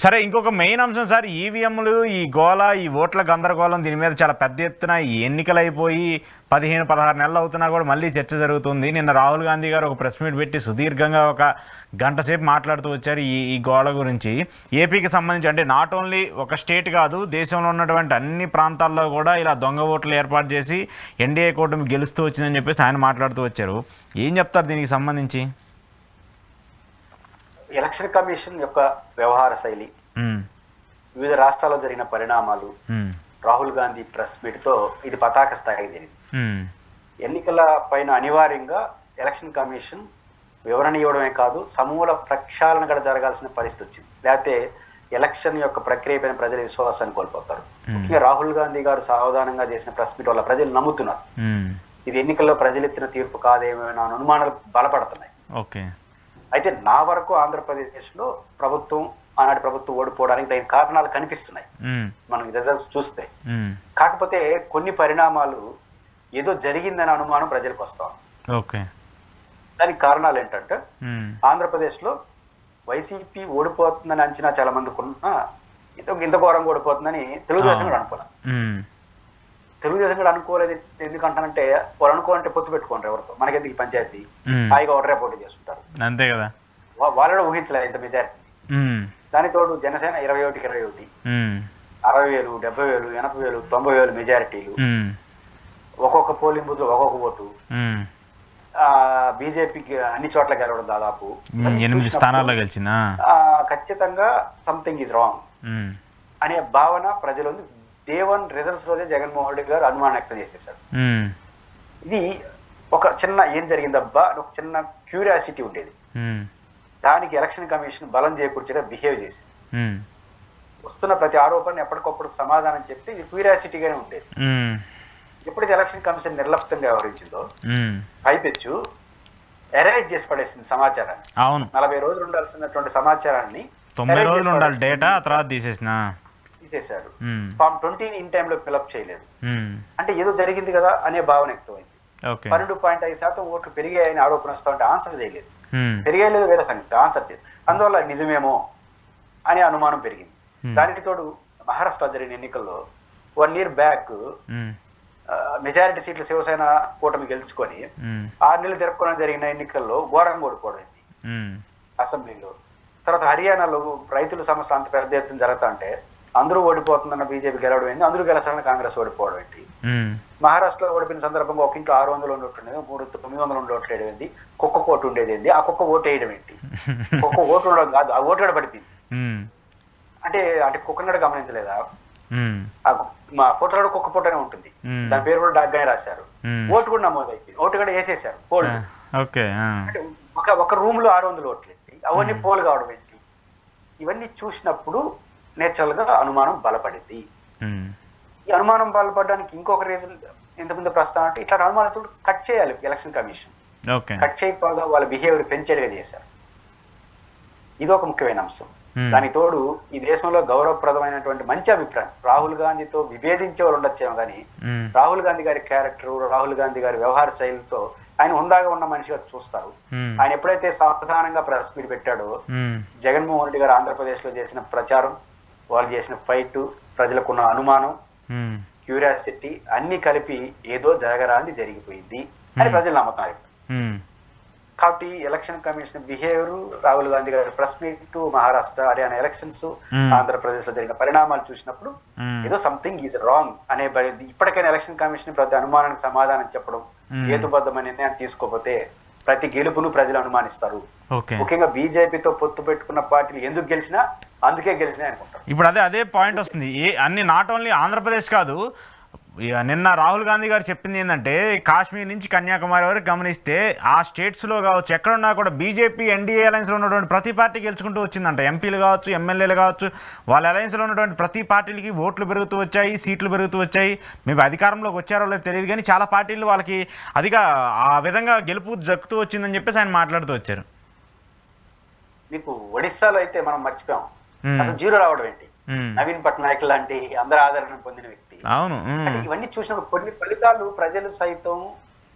సరే, ఇంకొక మెయిన్ అంశం సార్, ఈవీఎంలు, ఈ గోల, ఈ ఓట్ల గందరగోళం, దీని మీద చాలా పెద్ద ఎత్తున ఈ ఎన్నికలు అయిపోయి 15-16 నెలలు అవుతున్నా కూడా మళ్ళీ చర్చ జరుగుతుంది. నిన్న రాహుల్ గాంధీ గారు ఒక ప్రెస్ మీట్ పెట్టి సుదీర్ఘంగా ఒక గంట సేపు మాట్లాడుతూ వచ్చారు ఈ గోల గురించి. ఏపీకి సంబంధించి అంటే నాట్ ఓన్లీ ఒక స్టేట్ కాదు, దేశంలో ఉన్నటువంటి అన్ని ప్రాంతాల్లో కూడా ఇలా దొంగ ఓట్లు ఏర్పాటు చేసి ఎన్డీఏ కూటమి గెలుస్తూ వచ్చిందని చెప్పేసి ఆయన మాట్లాడుతూ వచ్చారు. ఏం చెప్తారు దీనికి సంబంధించి? ఎలక్షన్ కమిషన్ యొక్క వ్యవహార శైలి, వివిధ రాష్ట్రాల్లో జరిగిన పరిణామాలు, రాహుల్ గాంధీ ప్రెస్ మీట్ తో ఇది పతాక స్థాయికి జరిగింది. ఎన్నికల పైన అనివార్యంగా ఎలక్షన్ కమిషన్ వివరణ ఇవ్వడమే కాదు, సమూల ప్రక్షాళన కూడా జరగాల్సిన పరిస్థితి వచ్చింది. లేకపోతే ఎలక్షన్ యొక్క ప్రక్రియ పైన ప్రజల విశ్వాసాన్ని కోల్పోతారు. ముఖ్యంగా రాహుల్ గాంధీ గారు సావధానంగా చేసిన ప్రెస్ మీట్ వల్ల ప్రజలు నమ్ముతున్నారు ఇది ఎన్నికల్లో ప్రజలెత్తిన తీర్పు కాదేమో అనే అనుమానాలు బలపడుతున్నాయి. అయితే నా వరకు ఆంధ్రప్రదేశ్ లో ఆనాటి ప్రభుత్వం ఓడిపోవడానికి తగిన కారణాలు కనిపిస్తున్నాయి మనం రిజల్ట్స్ చూస్తే. కాకపోతే కొన్ని పరిణామాలు ఏదో జరిగిందనే అనుమానం ప్రజలకు వస్తాం. దానికి కారణాలు ఏంటంటే, ఆంధ్రప్రదేశ్ లో వైసీపీ ఓడిపోతుందని అంచనా చాలా మందికి ఉన్నా ఇంత ఘోరంగా ఓడిపోతుందని తెలుగుదేశం కూడా అనుకోవాలి. తెలుగుదేశం కూడా అనుకోలేదు. ఎందుకంటానంటే వాళ్ళు అనుకోవాలంటే పొత్తు పెట్టుకోండి, ఎవరితో మనకెందుకు పంచాయతీ, హాయిగా ఒకటే పోటీ చేస్తుంటారు, అంతే కదా. వాళ్ళు ఊహించలేదు ఇంత మెజారిటీ. దాని తోడు జనసేన 21కి 21, 60,000, 70,000, 80,000, 90,000 మెజారిటీలు, ఒక్కొక్క పోలింగ్ బూత్ లో ఒక్కొక్క ఓటు. బీజేపీకి అన్ని చోట్ల గెలవడం, దాదాపు 8 స్థానాల్లో గెలిచిందా. ఖచ్చితంగా సంథింగ్ ఈజ్ రాంగ్ అనే భావన ప్రజలు ఉంది. డే 1 రిజల్ట్స్ రోజే జగన్మోహన్ రెడ్డి గారు అనుమానం వ్యక్తం చేసేసాడు. ఇది ఒక చిన్న ఏం జరిగిందబ్బా ఒక చిన్న క్యూరియాసిటీ ఉండేది. దానికి ఎలక్షన్ కమిషన్ బలం చేకూర్చేలా బిహేవ్ చేసింది. వస్తున్న ప్రతి ఆరోపణ ఎప్పటికప్పుడు సమాధానం చెప్తే ఇది క్యూరియాసిటీగానే ఉండేది. ఎప్పుడైతే ఎలక్షన్ కమిషన్ నిర్లప్తంగా వ్యవహరించిందో పైపెచ్చు ఎరేజ్ చేసి పడేసింది సమాచారాన్ని. 40 రోజులు ఉండాల్సినటువంటి సమాచారాన్ని 90 రోజులు ఉండాలి డేటా, తర్వాత తీసేశారు. ఫామ్ 20 ఇన్ టైమ్ లో ఫిలప్ చేయలేదు. అంటే ఏదో జరిగింది కదా అనే భావన ఎక్కువైంది. 12.5% ఓట్లు పెరిగాయని ఆరోపణ వస్తా ఉంటే ఆన్సర్ చేయలేదు. పెరిగేయలేదు వేరే సంగతి, ఆన్సర్ చేయలేదు. అందువల్ల నిజమేమో అనే అనుమానం పెరిగింది. దానికి తోడు మహారాష్ట్ర జరిగిన ఎన్నికల్లో 1 year బ్యాక్ మెజారిటీ సీట్లు శివసేన కూటమి గెలుచుకొని 6 నెలలు తిరగకుండా జరిగిన ఎన్నికల్లో ఘోరంగా ఓడిపోవడం అసెంబ్లీలో. తర్వాత హర్యానాలో రైతుల సమస్య అంత పెద్ద ఎత్తున జరుగుతా అంటే అందరూ ఓడిపోతుందన్న బీజేపీ గెలవడం ఏంటి, అందరూ గెలచాలని కాంగ్రెస్ ఓడిపోవడం ఏంటి. మహారాష్ట్రలో ఓడిపోయిన సందర్భంగా ఒక ఇంట్లో 600 ఉండేది, 900 ఓట్లు వేయడం ఏంటి, కుక్క ఓటు ఉండేది ఏంటి, ఆ కుక్క ఓటు వేయడం ఏంటి. కుక్క ఓటు ఉండడం కాదు, ఆ ఓటు కూడా పడిపోయింది. అంటే కుక్కను గమనించలేదా? మా ఫోటోలో కుక్క ఫోటోనే ఉంటుంది, దాని పేరు కూడా డాగ్గానే రాశారు, ఓటు కూడా నమోదైంది, ఓటు కూడా వేసేసారు పోల్. అంటే ఒక రూమ్ లో 600 ఓట్లు ఏంటి, అవన్నీ పోల్ కావడం ఏంటి. ఇవన్నీ చూసినప్పుడు నేచురల్ గా అనుమానం బలపడింది. ఈ అనుమానం బలపడడానికి ఇంకొక రీజన్ ఇంతకుముందు ప్రస్తావన అంటే, ఇట్లా అనుమానంతో కట్ చేయాలి ఎలక్షన్ కమిషన్. కట్ చేయకపోగా వాళ్ళ బిహేవియర్ పెంచేట్టుగా చేశారు. ఇది ఒక ముఖ్యమైన అంశం. దానికి తోడు ఈ దేశంలో గౌరవప్రదమైనటువంటి మంచి అభిప్రాయం, రాహుల్ గాంధీతో విభేదించే వాళ్ళు ఉండొచ్చేమో కానీ రాహుల్ గాంధీ గారి క్యారెక్టర్, రాహుల్ గాంధీ గారి వ్యవహార శైలితో ఆయన హుందాగా ఉన్న మనిషిగా చూస్తారు. ఆయన ఎప్పుడైతే సావధానంగా ప్రెస్ మీట్ పెట్టాడో, జగన్మోహన్ రెడ్డి గారు ఆంధ్రప్రదేశ్ లో చేసిన ప్రచారం, వాళ్ళు చేసిన ఫైట్, ప్రజలకున్న అనుమానం, క్యూరియాసిటీ అన్ని కలిపి ఏదో జరగరాంది జరిగిపోయింది అని ప్రజలు నమ్ముతున్నారు. కాబట్టి election commission behaviour, Rahul Gandhi గారి press meet, Maharashtra, Haryana elections, Andhra Pradesh లో జరిగిన పరిణామాలు చూసినప్పుడు ఏదో సంథింగ్ ఈజ్ రాంగ్ అనే ఇప్పటికైనా ఎలక్షన్ కమిషన్ ప్రతి అనుమానానికి సమాధానం చెప్పడం, హేతుబద్ధమైన నిర్ణయం తీసుకోకపోతే ప్రతి గెలుపును ప్రజలు అనుమానిస్తారు. ముఖ్యంగా బీజేపీతో పొత్తు పెట్టుకున్న పార్టీలు ఎందుకు గెలిచినా అందుకే గెలిచినాయి అనుకుంటారు. ఇప్పుడు అదే పాయింట్ వస్తుంది. అన్ని నాట్ ఓన్లీ ఆంధ్రప్రదేశ్ కాదు, నిన్న రాహుల్ గాంధీ గారు చెప్పింది ఏంటంటే, కాశ్మీర్ నుంచి కన్యాకుమారి వరకు గమనిస్తే ఆ స్టేట్స్లో కావచ్చు, ఎక్కడున్నా కూడా బీజేపీ ఎన్డీఏ అలయన్స్లో ఉన్నటువంటి ప్రతి పార్టీ గెలుచుకుంటూ వచ్చిందంట. ఎంపీలు కావచ్చు, ఎమ్మెల్యేలు కావచ్చు, వాళ్ళ అలయన్స్లో ఉన్నటువంటి ప్రతి పార్టీలకి ఓట్లు పెరుగుతూ వచ్చాయి, సీట్లు పెరుగుతూ వచ్చాయి. మేము అధికారంలోకి వచ్చారో లేదో తెలియదు కానీ చాలా పార్టీలు వాళ్ళకి అదిగా ఆ విధంగా గెలుపు జక్కుతూ వచ్చిందని చెప్పేసి ఆయన మాట్లాడుతూ వచ్చారు. మీకు ఒడిస్సాలో అయితే మనం మర్చిపోయాం, అసలు జీరో రావడం ఏంటి. నవీన్ పట్నాయక్ లాంటి అందరూ ఆదరణ పొందిన వ్యక్తి. అవును, ఇవన్నీ చూసినప్పుడు కొన్ని ఫలితాలు ప్రజలు సైతం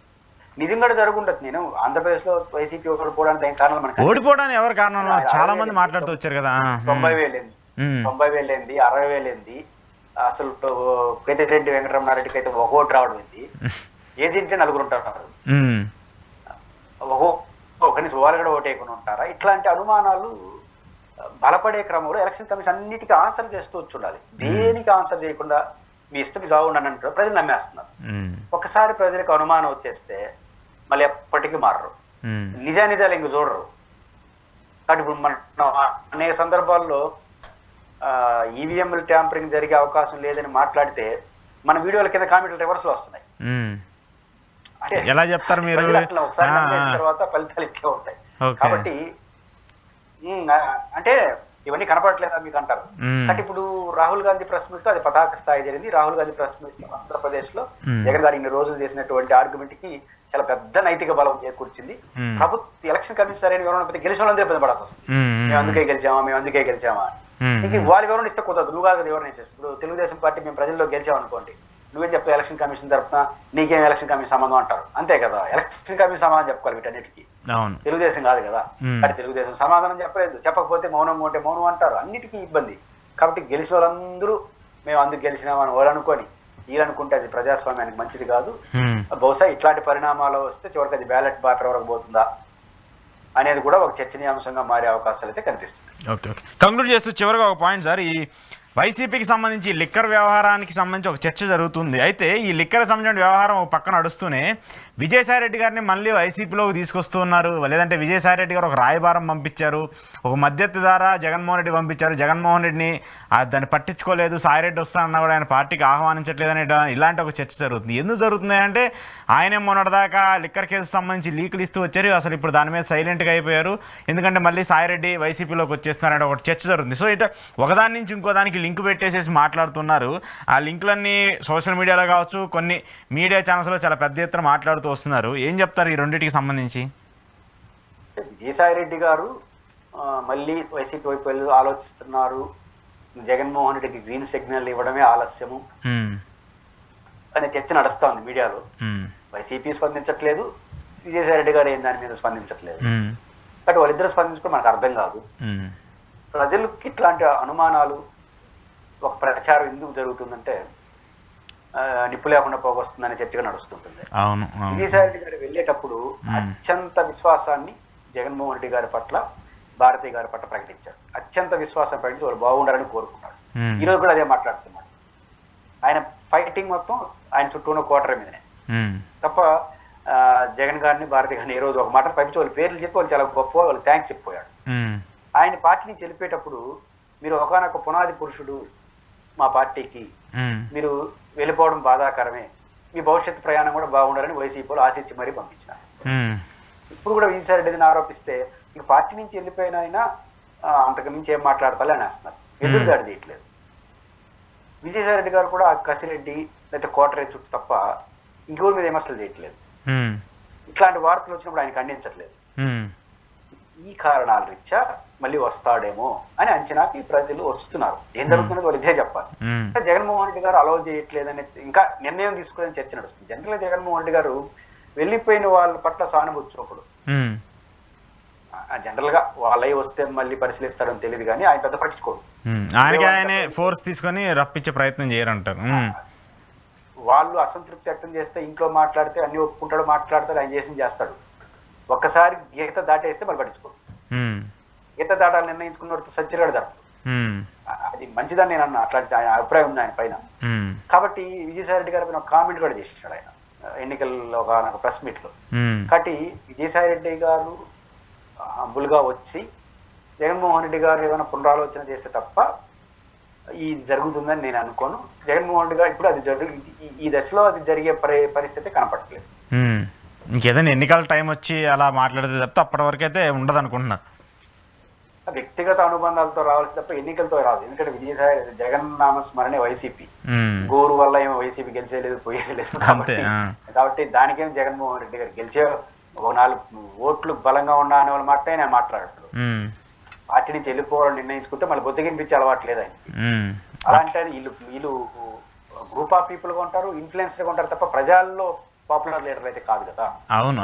నిజంగా జరుగుండదు. నేను ఆంధ్రప్రదేశ్ లో వైసీపీ ఓడిపోవడానికి కారణం, మనకి ఓడిపోవడానికి ఎవరు కారణం చాలా మంది మాట్లాడుతూ వచ్చారు కదా. 90,000 90,000 ఏంది, 60,000 ఏంది, అసలు పెద్దిరెడ్డి వెంకటరమణారెడ్డికి అయితే 1 ఓటు రావడం ఏంది, ఏజెంట్ 4 ఉంటారు, కనీసం వాళ్ళు కూడా ఓటు వేయకుండా ఉంటారా? ఇట్లాంటి అనుమానాలు బలపడే క్రమంలో ఎలక్షన్ కమిషన్ అన్నిటికీ ఆన్సర్ చేస్తూ వచ్చి ఉండాలి. దేనికి ఆన్సర్ చేయకుండా మీ ఇష్టం జావు అంటే ప్రజలు నమ్మేస్తున్నారు. ఒకసారి ప్రజలకు అనుమానం వచ్చేస్తే మళ్ళీ ఎప్పటికీ మారరు, నిజాలు ఇంక చూడరు. కాబట్టి ఇప్పుడు మనం అనేక సందర్భాల్లో ఈవీఎంలు ట్యాంపరింగ్ జరిగే అవకాశం లేదని మాట్లాడితే మన వీడియోల కింద కామెంట్లు రివర్స్ లో వస్తున్నాయి. అంటే ఎలా చెప్తారు మీరు? ఒకసారి నమ్మేసిన తర్వాత ఫలితాలు ఇట్లే ఉంటాయి. కాబట్టి అంటే ఇవన్నీ కనపడట్లేదా మీకు అంటారు. అంటే ఇప్పుడు రాహుల్ గాంధీ ప్రెస్ మీట్ అది పతాక స్థాయి జరిగింది. రాహుల్ గాంధీ ప్రెస్ మీట్ ఆంధ్రప్రదేశ్ లో జగన్ గారు ఇన్ని రోజులు చేసినటువంటి ఆర్గ్యుమెంట్ కి చాలా పెద్ద నైతిక బలం చేకూర్చింది. ప్రభుత్వ ఎలక్షన్ కమిషన్ సరైన వివరణ గెలిచిన వాళ్ళందరూ ఇబ్బంది పడాల్సి వస్తుంది. మేము అందుకే గెలిచామా ఇంక వాళ్ళ వివరణ ఇస్తే కుదరదు, నువ్వు కాదు వివరణ ఇచ్చేసి. ఇప్పుడు తెలుగుదేశం పార్టీ మేము ప్రజల్లో గెలిచాం అనుకోండి, నువ్వేం చెప్తావు ఎలక్షన్ కమిషన్ తరఫున, నీకేం ఎలక్షన్ కమిషన్ సంబంధం అంటారు. అంతే కదా, ఎలక్షన్ కమిషన్ సమాధానం చెప్పుకోవాలి వీటన్నిటికీ, తెలుగుదేశం కాదు కదా. కానీ తెలుగుదేశం సమాధానం చెప్పలేదు, చెప్పకపోతే మౌనం ఉంటే మౌనం అంటారు, అన్నిటికీ ఇబ్బంది. కాబట్టి గెలిచిన వాళ్ళందరూ మేము అందుకు గెలిచినామని వాళ్ళు అనుకొని వీళ్ళనుకుంటే అది ప్రజాస్వామ్యానికి మంచిది కాదు. బహుశా ఇట్లాంటి పరిణామాలు వస్తే చివరికి అది బ్యాలెట్ బాటర్ వరకు పోతుందా అనేది కూడా ఒక చర్చనీయాంశంగా మారే అవకాశాలు అయితే కనిపిస్తుంది. ఓకే ఓకే కంక్లూడ్ చేస్తూ చివరిగా ఒక పాయింట్ సార్, ఈ వైసీపీకి సంబంధించి లిక్కర్ వ్యవహారానికి సంబంధించి ఒక చర్చ జరుగుతుంది. అయితే ఈ లిక్కర్ సంబంధించిన వ్యవహారం ఒక పక్కన నడుస్తూనే విజయసాయిరెడ్డి గారిని మళ్ళీ వైసీపీలోకి తీసుకొస్తున్నారు. లేదంటే విజయసాయిరెడ్డి గారు ఒక రాయబారం పంపించారు, ఒక మధ్యస్థి ద్వారా జగన్మోహన్ రెడ్డి పంపించారు. జగన్మోహన్ రెడ్డిని దాన్ని పట్టించుకోలేదు, సాయిరెడ్డి వస్తానన్నా కూడా ఆయన పార్టీకి ఆహ్వానించట్లేదని ఇలాంటి ఒక చర్చ జరుగుతుంది. ఎందుకు జరుగుతుంది అంటే ఆయనే మొన్నటిదాకా లిక్కర్ కేసు సంబంధించి లీకులు ఇస్తూ వచ్చారు, అసలు ఇప్పుడు దాని మీద సైలెంట్గా అయిపోయారు. ఎందుకంటే మళ్ళీ సాయిరెడ్డి వైసీపీలోకి వచ్చేస్తున్నారంటే ఒక చర్చ జరుగుతుంది. సో ఇట్లా ఒకదాని నుంచి ఇంకో దానికి లింక్ పెట్టేసేసి మాట్లాడుతున్నారు. ఆ లింకులన్నీ సోషల్ మీడియాలో కావచ్చు, కొన్ని మీడియా ఛానల్స్లో చాలా పెద్ద ఎత్తున మాట్లాడుతూ వస్తున్నారు. ఏం చెప్తారు ఈ రెండింటికి సంబంధించి? విజయసాయిరెడ్డి గారు మళ్ళీ వైసీపీ వైపు వెళ్ళి ఆలోచిస్తున్నారు, జగన్మోహన్ రెడ్డికి గ్రీన్ సిగ్నల్ ఇవ్వడమే ఆలస్యము అనే చర్చ నడుస్తా ఉంది మీడియాలో. వైసీపీ స్పందించట్లేదు, విజయసాయిరెడ్డి గారు ఏం దాని మీద స్పందించట్లేదు. కాబట్టి వాళ్ళిద్దరు స్పందించుకో మనకు అర్థం కాదు. ప్రజలకి ఇట్లాంటి అనుమానాలు, ఒక ప్రచారం ఎందుకు జరుగుతుందంటే నిప్పు లేకుండా పోగొస్తుందనే చర్చగా నడుస్తుంటుంది. విజయసాయిరెడ్డి గారు వెళ్ళేటప్పుడు అత్యంత విశ్వాసాన్ని జగన్మోహన్ రెడ్డి గారి పట్ల, భారతి గారి పట్ల ప్రకటించారు. అత్యంత విశ్వాసం ప్రకటించి వాళ్ళు బాగుండాలని కోరుకున్నాడు. ఈరోజు కూడా అదే మాట్లాడుతున్నాడు. ఆయన ఫైటింగ్ మొత్తం ఆయన చుట్టూ ఉన్న కోటర మీదనే తప్ప జగన్ గారిని, భారతి గారిని ఏ రోజు ఒక మాట పంపించి వాళ్ళు పేర్లు చెప్పి వాళ్ళు చాలా గొప్ప వాళ్ళు థ్యాంక్స్ చెప్పిపోయాడు. ఆయన పార్టీ నుంచి వెళ్ళిపోయేటప్పుడు మీరు ఒకనొక పునాది పురుషుడు మా పార్టీకి, మీరు వెళ్ళిపోవడం బాధాకరమే, మీ భవిష్యత్తు ప్రయాణం కూడా బాగుండాలని వైసీపీలో ఆశించి మరీ పంపించినారు. ఇప్పుడు కూడా విజయసాయిరెడ్డిని ఆరోపిస్తే ఇక పార్టీ నుంచి వెళ్ళిపోయిన ఆయన అంతకు మించి ఏం మాట్లాడతారని అనేస్తున్నారు, ఎదురుదాడి చేయట్లేదు. విజయసాయిరెడ్డి గారు కూడా కసిరెడ్డి లేకపోతే కోటరే చుట్టూ తప్ప ఇంకోరి మీద విమర్శలు చేయట్లేదు. ఇట్లాంటి వార్తలు వచ్చినప్పుడు ఆయన ఖండించట్లేదు. ఈ కారణాల రీత్యా మళ్ళీ వస్తాడేమో అని అంచనాకి ప్రజలు వస్తున్నారు. ఏం జరుగుతున్నది వాళ్ళు ఇదే చెప్పాలి. జగన్మోహన్ రెడ్డి గారు అలౌ చేయట్లేదని ఇంకా నిర్ణయం తీసుకునే చర్చ నడుస్తుంది. జనరల్ గా జగన్మోహన్ రెడ్డి గారు వెళ్ళిపోయిన వాళ్ళ పట్ల సానుభూతి చూపడు. జనరల్ గా వాళ్ళై వస్తే మళ్ళీ పరిశీలిస్తాడని తెలియదు కానీ ఆయన పెద్ద పట్టించుకోడు. ఆయనే ఫోర్స్ తీసుకొని రప్పించే ప్రయత్నం చేయరంటారు. వాళ్ళు అసంతృప్తి వ్యక్తం చేస్తే ఇంట్లో మాట్లాడితే అన్ని ఒప్పుకుంటాడు, మాట్లాడతాడు, ఆయన చేసింది చేస్తాడు. ఒక్కసారి గీత దాటేస్తే మళ్ళీ పట్టించుకోడు. గీత దాటాలు నిర్ణయించుకున్న సజ్జరగాడు జరపడు. అది మంచిదని నేను అన్నా, అట్లాంటి ఆయన అభిప్రాయం ఉంది ఆయన పైన. కాబట్టి విజయసాయిరెడ్డి గారి పైన ఒక కామెంట్ కూడా చేసాడు ఆయన ఎన్నికల్లో ఒక ప్రెస్ మీట్ లో. కాబట్టి విజయసాయిరెడ్డి గారు హంబుల్గా వచ్చి జగన్మోహన్ రెడ్డి గారు ఏదైనా పునరాలోచన చేస్తే తప్ప ఈ జరుగుతుందని నేను అనుకోను. జగన్మోహన్ రెడ్డి గారు ఇప్పుడు అది ఈ దశలో అది జరిగే పరిస్థితి కనపడట్లేదు. ఇంకేదైనా ఎన్నికల టైం వచ్చి అలా మాట్లాడితే తప్ప అప్పటి వరకు అయితే ఉండదు అనుకుంటున్నా. వ్యక్తిగత అనుబంధాలతో రావాల్సి తప్ప ఎన్నికలతో రాదు. ఎందుకంటే విజయసాయి జగన్ నామ స్మరణే వైసీపీ, గోరు వల్ల ఏమో వైసీపీ గెలిచేయలేదు, పోయేలేదు. కాబట్టి దానికేమో జగన్మోహన్ రెడ్డి గారు గెలిచే ఒక 4 ఓట్లు బలంగా ఉన్నా అనే వాళ్ళు మాత్రమే నేను మాట్లాడతాడు. పార్టీ నుంచి వెళ్ళిపోవాలని నిర్ణయించుకుంటే మళ్ళీ బొచ్చగినిపించే అలవాటు లేదు ఆయనకి. అలాంటి వీళ్ళు గ్రూప్ ఆఫ్ పీపుల్ గా ఉంటారు, ఇన్ఫ్లుయెన్స్డ్ గా ఉంటారు తప్ప ప్రజల్లో పాపులర్ లీడర్ అయితే కాదు కదా. అవును.